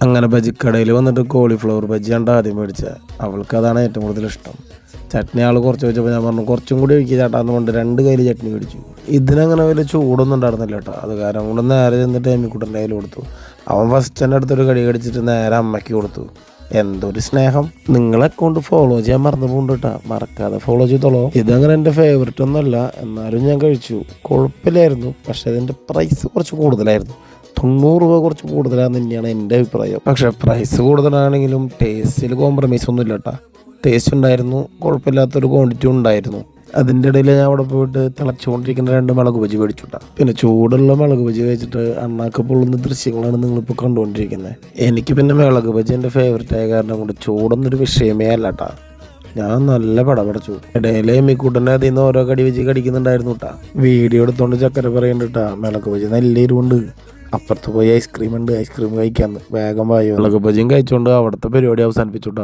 അങ്ങനെ ബജിക്കടയിൽ വന്നിട്ട് കോളിഫ്ലവർ ബജിയാണ്ട് ആദ്യം മേടിച്ചത്. അവൾക്ക് അതാണ് ഏറ്റവും കൂടുതൽ ഇഷ്ടം. ചട്നി ആൾ കുറച്ച് വെച്ചപ്പോൾ ഞാൻ പറഞ്ഞു കുറച്ചും കൂടി ഒഴിക്കുക ചേട്ടാന്ന് കൊണ്ട് 2 കയ്യിൽ ചട്നി മേടിച്ചു. ഇതിനങ്ങനെ വലിയ ചൂടൊന്നും ഉണ്ടായിരുന്നില്ല കേട്ടോ. അത് കാരണം കൊണ്ട് നേരെ ചെന്നിട്ട് എമ്മിക്കുട്ടൻ്റെ കയ്യിൽ കൊടുത്തു. അവൻ ഫസ്റ്റ് തന്നെ അടുത്തൊരു കടി കടിച്ചിട്ട് നേരെ അമ്മയ്ക്ക് കൊടുത്തു. എന്തൊരു സ്നേഹം. നിങ്ങളെ അക്കൗണ്ട് ഫോളോ ചെയ്യാൻ മറന്നു പോകുന്നുണ്ട് കേട്ടോ. മറക്കാതെ ഫോളോ ചെയ്തോളൂ. ഇതങ്ങനെ എൻ്റെ ഫേവററ്റ് ഒന്നുമല്ല, എന്നാലും ഞാൻ കഴിച്ചു. കുഴപ്പമില്ലായിരുന്നു. പക്ഷേ അതിൻ്റെ പ്രൈസ് കുറച്ച് കൂടുതലായിരുന്നു. 90 രൂപ കുറച്ച് കൂടുതലാണെന്ന് തന്നെയാണ് എൻ്റെ അഭിപ്രായം. പക്ഷേ പ്രൈസ് കൂടുതലാണെങ്കിലും ടേസ്റ്റിൽ കോംപ്രമൈസ് ഒന്നും ഇല്ല കേട്ടോ. ടേസ്റ്റ് ഉണ്ടായിരുന്നു, കുഴപ്പമില്ലാത്തൊരു ക്വാണ്ടിറ്റി ഉണ്ടായിരുന്നു. അതിൻ്റെ ഇടയിൽ ഞാൻ അവിടെ പോയിട്ട് തിളച്ചുകൊണ്ടിരിക്കുന്ന 2 മുളക് ബജി മേടിച്ചുട്ടാ. പിന്നെ ചൂടുള്ള മുളക് ബജി കഴിച്ചിട്ട് അണ്ണാക്ക് പൊള്ളുന്ന ദൃശ്യങ്ങളാണ് നിങ്ങളിപ്പോൾ കണ്ടുകൊണ്ടിരിക്കുന്നത്. എനിക്ക് പിന്നെ മുളക് ബജി എൻ്റെ ഫേവററ്റ് ആയ കാരണം കൊണ്ട് ചൂടൊന്നൊരു വിഷയമേ അല്ല കേട്ടാ. ഞാൻ നല്ല പടപടച്ചു. ഇടയിലെ മിക്കൂട്ടൻ്റെ അതിൽ നിന്ന് ഓരോ കടി വെച്ച് കടിക്കുന്നുണ്ടായിരുന്നു കേട്ടാ. വീഡിയോ എടുത്തോണ്ട് ചക്കര പറയുന്നുണ്ട് കേട്ടാ, മുളക് ബജി നല്ല എരിവുണ്ട്, അപ്പുറത്ത് പോയി ഐസ്ക്രീം ഉണ്ട്, ഐസ്ക്രീം കഴിക്കാന്ന്. വേഗം വായോ. മുളക് ബജിയും കഴിച്ചുകൊണ്ട് അവിടുത്തെ പരിപാടി അവസാനിപ്പിച്ചു കേട്ടോ.